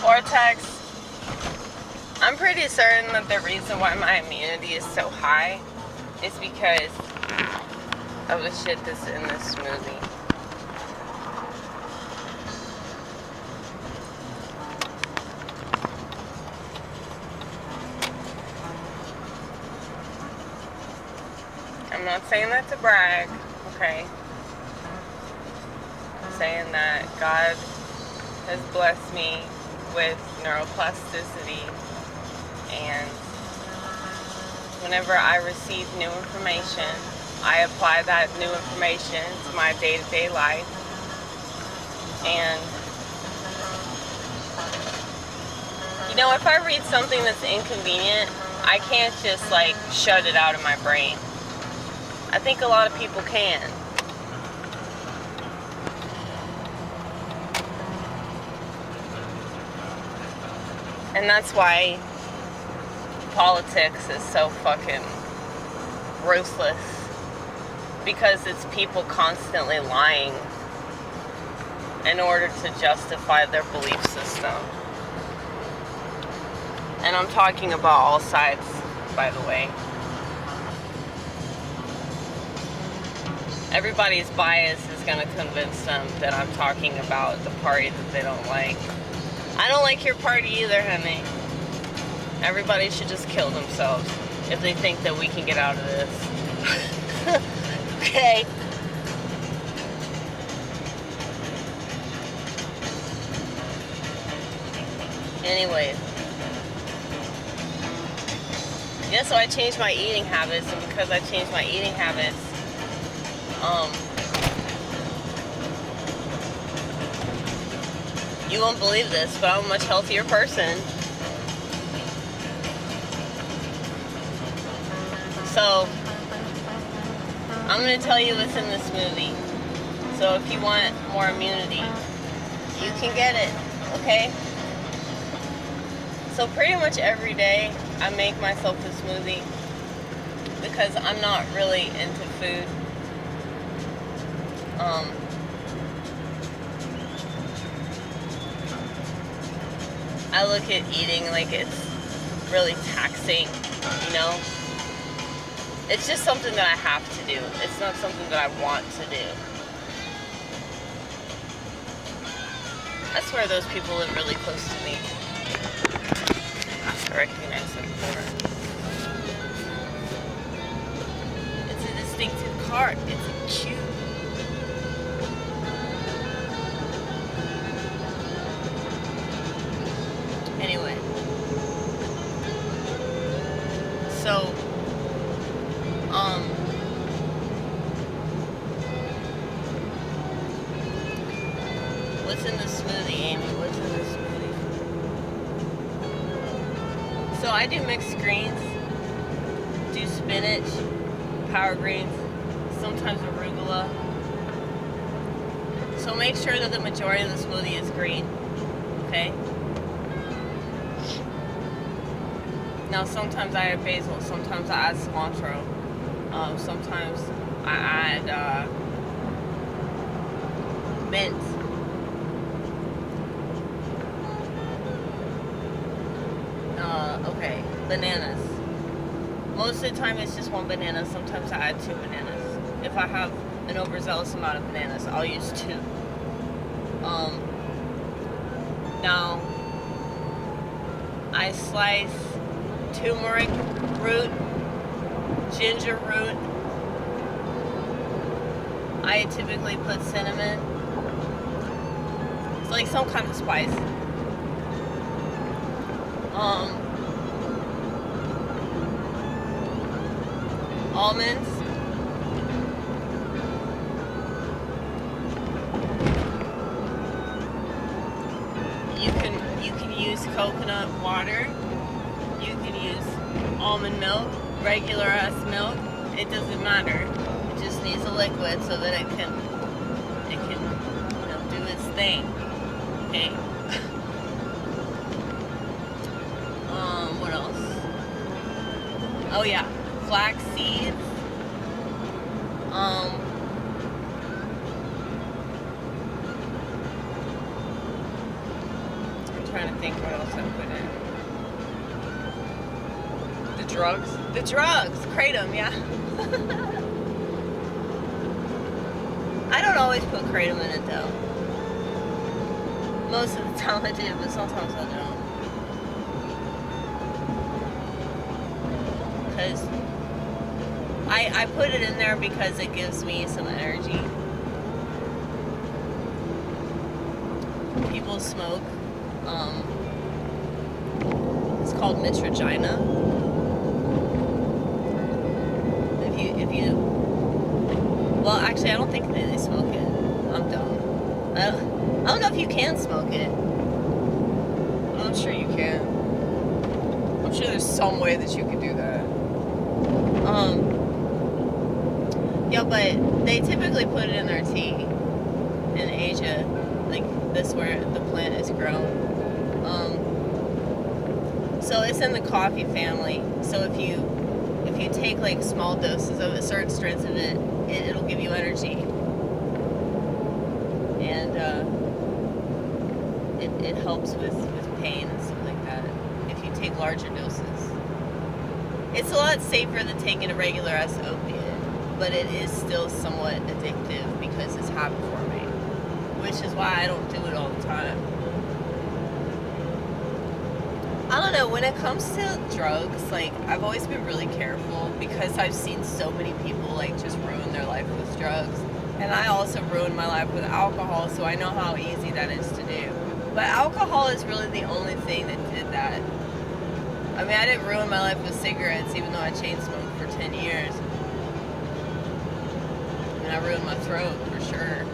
Vortex, I'm pretty certain that the reason why my immunity is so high is because of the shit that's in this smoothie. I'm not saying that to brag, okay? I'm saying that God has blessed me with neuroplasticity, and whenever I receive new information, I apply that new information to my day-to-day life. And you know, if I read something that's inconvenient, I can't just like shut it out of my brain. I think a lot of people can. And that's why politics is so fucking ruthless. Because it's people constantly lying in order to justify their belief system. And I'm talking about all sides, by the way. Everybody's bias is going to convince them that I'm talking about the party that they don't like. I don't like your party either, honey. Everybody should just kill themselves if they think that we can get out of this. Okay? Anyway. Yeah, so I changed my eating habits, and because I changed my eating habits, you won't believe this, but I'm a much healthier person. So, I'm going to tell you what's in this smoothie. So if you want more immunity, you can get it, okay? So pretty much every day, I make myself a smoothie because I'm not really into food. I look at eating like it's really taxing, you know? It's just something that I have to do. It's not something that I want to do. I swear those people live really close to me. I recognize them more. It's a distinctive cart. It's a cute. Anyway. So, what's in the smoothie, Amy? What's in the smoothie? So I do mixed greens, do spinach, power greens, sometimes arugula. So make sure that the majority of the smoothie is green, okay? Now sometimes I add basil, sometimes I add cilantro, sometimes I add mint. Okay, bananas. Most of the time it's just one banana, sometimes I add 2 bananas. If I have an overzealous amount of bananas, I'll use 2. Now, I slice turmeric root, ginger root. I typically put cinnamon. It's like some kind of spice. Almonds. You can use coconut water. You can use almond milk, regular ass milk. It doesn't matter. It just needs a liquid so that it can do its thing. Okay. What else? Oh yeah, flax seeds. I'm trying to think what else I put in. The drugs? The drugs! Kratom, yeah. I don't always put kratom in it though. Most of the time I do, but sometimes I don't. Because I put it in there because it gives me some energy. People smoke. It's called mitragina. If you well, actually I don't think they smoke it. I'm dumb. I don't know if you can smoke it. I'm sure you can. I'm sure there's some way that you can do that. Yeah, but they typically put it in their tea in Asia. Like, that's where the plant is grown. So it's in the coffee family. So if you take like small doses of it, certain strains of it, it'll give you energy. And it helps with pain and stuff like that if you take larger doses. It's a lot safer than taking a regular as opiate, but it is still somewhat addictive because it's habit forming, which is why I don't do it all the time. I don't know, when it comes to drugs, like, I've always been really careful because I've seen so many people, like, just ruin their life with drugs. And I also ruined my life with alcohol, so I know how easy that is to do. But alcohol is really the only thing that did that. I mean, I didn't ruin my life with cigarettes, even though I chain smoked for 10 years. And I ruined my throat, for sure.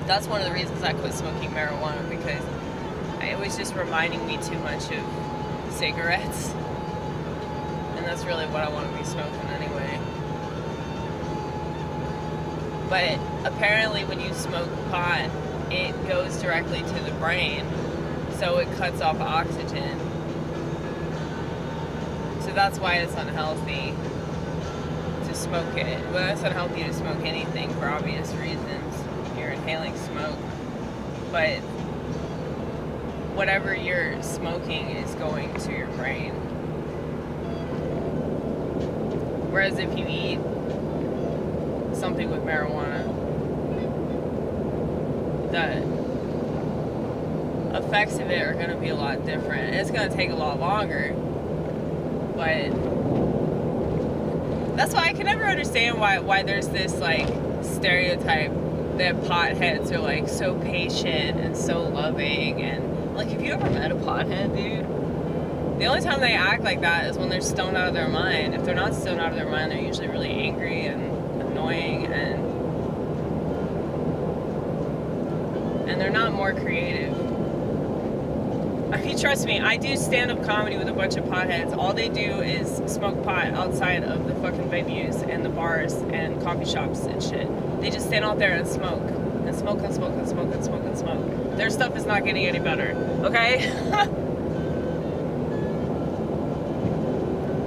That's one of the reasons I quit smoking marijuana, because it was just reminding me too much of cigarettes. And that's really what I want to be smoking anyway. But apparently when you smoke pot, it goes directly to the brain. So it cuts off oxygen. So that's why it's unhealthy to smoke it. Well, it's unhealthy to smoke anything for obvious reasons. You're inhaling smoke. But whatever you're smoking is going to your brain. Whereas if you eat something with marijuana, the effects of it are going to be a lot different. It's going to take a lot longer. But that's why I can never understand why there's this like stereotype that potheads are like so patient and so loving. And like, have you ever met a pothead, dude? The only time they act like that is when they're stoned out of their mind. If they're not stoned out of their mind, they're usually really angry and annoying, and they're not more creative. I mean, trust me, I do stand-up comedy with a bunch of potheads. All they do is smoke pot outside of the fucking venues and the bars and coffee shops and shit. They just stand out there and smoke. And smoke and smoke and smoke and smoke and smoke. Their stuff is not getting any better, okay?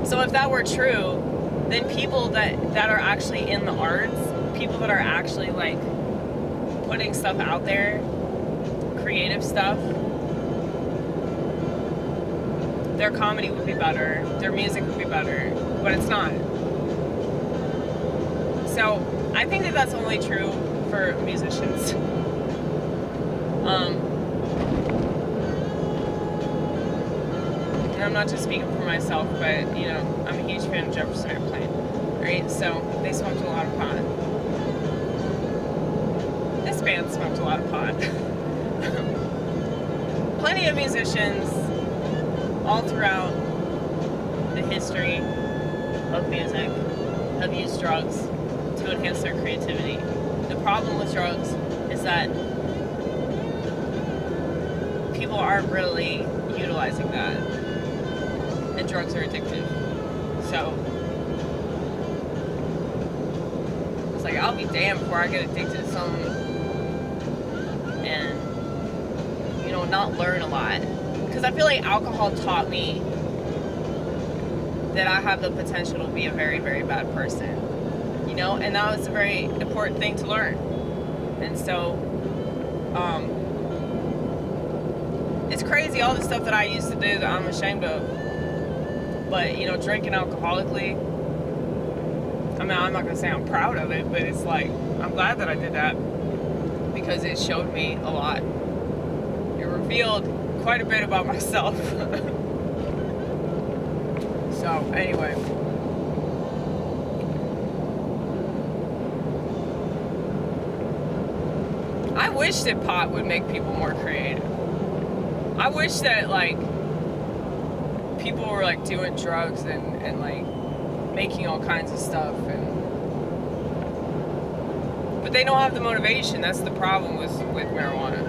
So if that were true, then people that are actually in the arts, people that are actually like putting stuff out there, creative stuff, their comedy would be better, their music would be better, but it's not. So I think that that's only true for musicians. And I'm not just speaking for myself, but, you know, I'm a huge fan of Jefferson Airplane, right? So they smoked a lot of pot. This band smoked a lot of pot. Plenty of musicians all throughout the history of music have used drugs to enhance their creativity. The problem with drugs is that people aren't really utilizing that, and drugs are addictive. So it's like, I'll be damned before I get addicted to something and, you know, not learn a lot. Because I feel like alcohol taught me that I have the potential to be a very, very bad person. You know, and that was a very important thing to learn. And so, it's crazy, all the stuff that I used to do that I'm ashamed of. But, you know, drinking alcoholically, I mean, I'm not going to say I'm proud of it, but it's like, I'm glad that I did that because it showed me a lot. It revealed quite a bit about myself. So, anyway. I wish that pot would make people more creative. I wish that, like, people were, like, doing drugs and like, making all kinds of stuff. But they don't have the motivation. That's the problem with marijuana.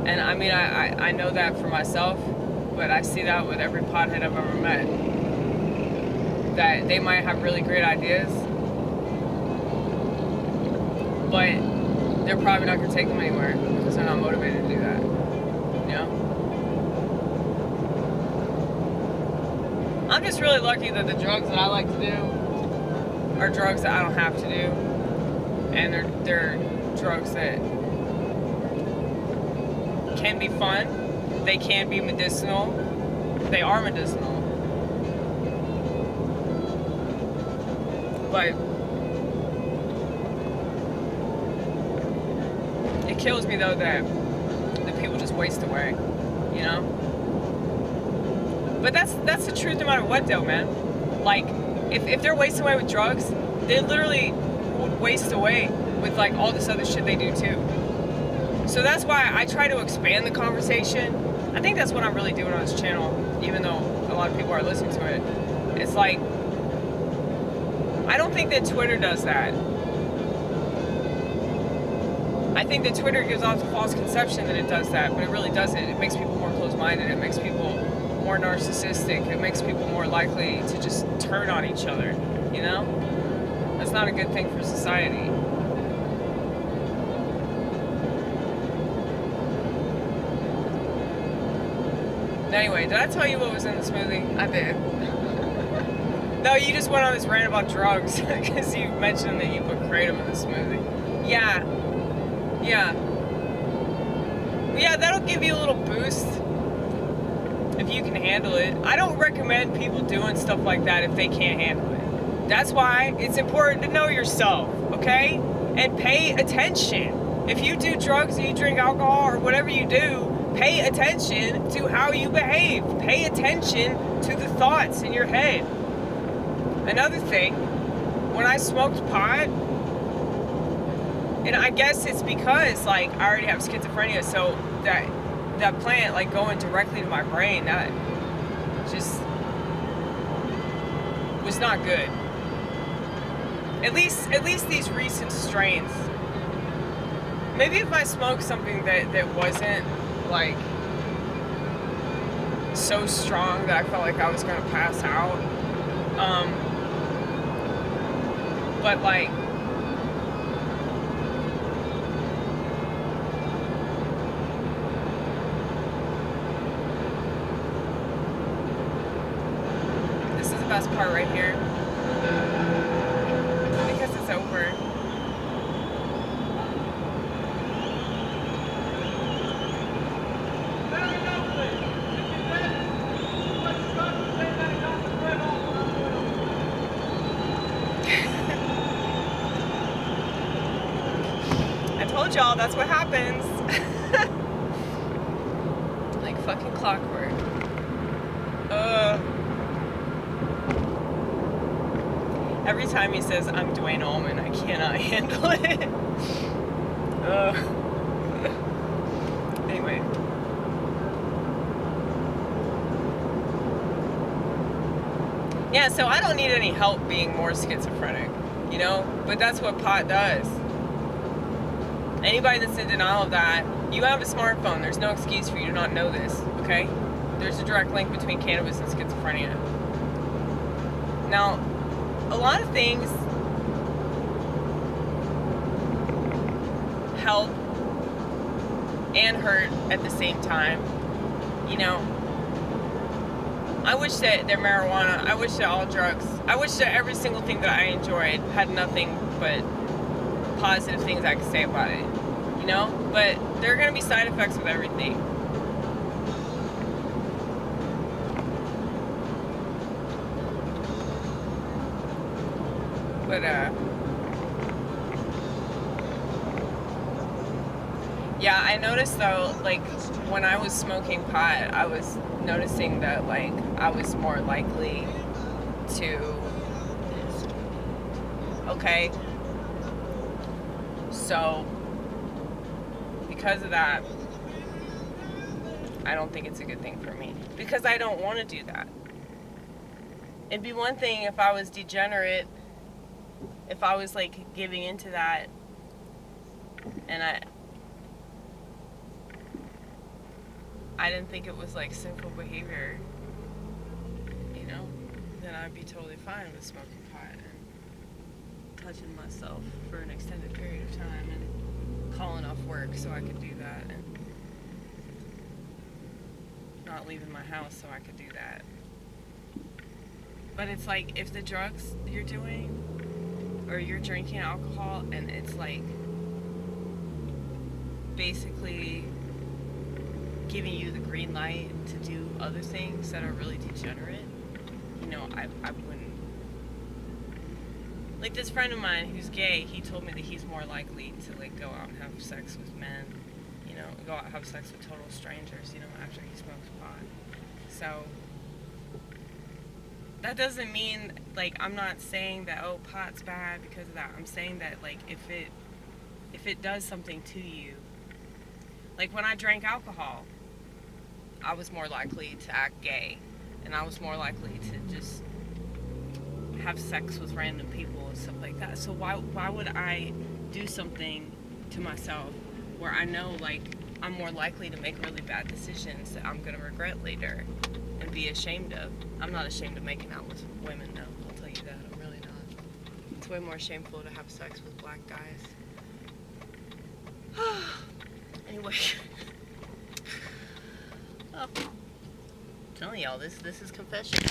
And, I mean, I know that for myself, but I see that with every pothead I've ever met. That they might have really great ideas, but they're probably not going to take them anywhere because they're not motivated to do that. You know? I'm just really lucky that the drugs that I like to do are drugs that I don't have to do. And they're drugs that can be fun. They can be medicinal. They are medicinal. But it kills me though that people just waste away, you know? But that's the truth no matter what though, man. Like, if they're wasting away with drugs, they literally would waste away with like all this other shit they do too. So that's why I try to expand the conversation. I think that's what I'm really doing on this channel, even though a lot of people are listening to it. It's like, I don't think that Twitter does that. I think that Twitter gives off the false conception that it does that, but it really doesn't. It makes people more closed-minded. It makes people more narcissistic. It makes people more likely to just turn on each other, you know? That's not a good thing for society. Anyway, did I tell you what was in the smoothie? I did. No, you just went on this rant about drugs because you mentioned that you put kratom in the smoothie. Yeah, that'll give you a little boost if you can handle it. I don't recommend people doing stuff like that if they can't handle it. That's why it's important to know yourself, okay? And pay attention. If you do drugs or you drink alcohol or whatever you do, pay attention to how you behave. Pay attention to the thoughts in your head. Another thing, when I smoked pot, and I guess it's because, like, I already have schizophrenia, so that plant, like, going directly to my brain, that just was not good. At least these recent strains. Maybe if I smoked something that wasn't, like, so strong that I felt like I was going to pass out. But, like, this is the best part right here. Because it's over. Y'all, that's what happens. Like fucking clockwork. Every time he says I'm Dwayne Allman, I cannot handle it. Anyway. Yeah, so I don't need any help being more schizophrenic, you know? But that's what pot does. Anybody that's in denial of that, you have a smartphone. There's no excuse for you to not know this, okay? There's a direct link between cannabis and schizophrenia. Now, a lot of things help and hurt at the same time. You know, I wish that their marijuana, I wish that all drugs, I wish that every single thing that I enjoyed had nothing but positive things I could say about it. You know? But there are going to be side effects with everything. But, yeah, I noticed though, like, when I was smoking pot, I was noticing that, like, I was more likely to, okay, so, because of that, I don't think it's a good thing for me, because I don't want to do that. It'd be one thing if I was degenerate, if I was, like, giving into that, and I didn't think it was, like, sinful behavior, you know, then I'd be totally fine with smoking pot and touching myself for an extended period of time and calling off work so I could do that, and not leaving my house so I could do that. But it's like, if the drugs you're doing, or you're drinking alcohol, and it's like basically giving you the green light to do other things that are really degenerate, you know, I wouldn't. Like, this friend of mine who's gay, he told me that he's more likely to, like, go out and have sex with men, you know, go out and have sex with total strangers, you know, after he smokes pot. So that doesn't mean, like, I'm not saying that, oh, pot's bad because of that. I'm saying that, like, if it does something to you, like, when I drank alcohol, I was more likely to act gay, and I was more likely to just have sex with random people and stuff like that. So why would I do something to myself where I know, like, I'm more likely to make really bad decisions that I'm gonna regret later and be ashamed of? I'm not ashamed of making out with women, no, I'll tell you that, I'm really not. It's way more shameful to have sex with black guys. Anyway. Oh, I'm telling y'all, this is confession.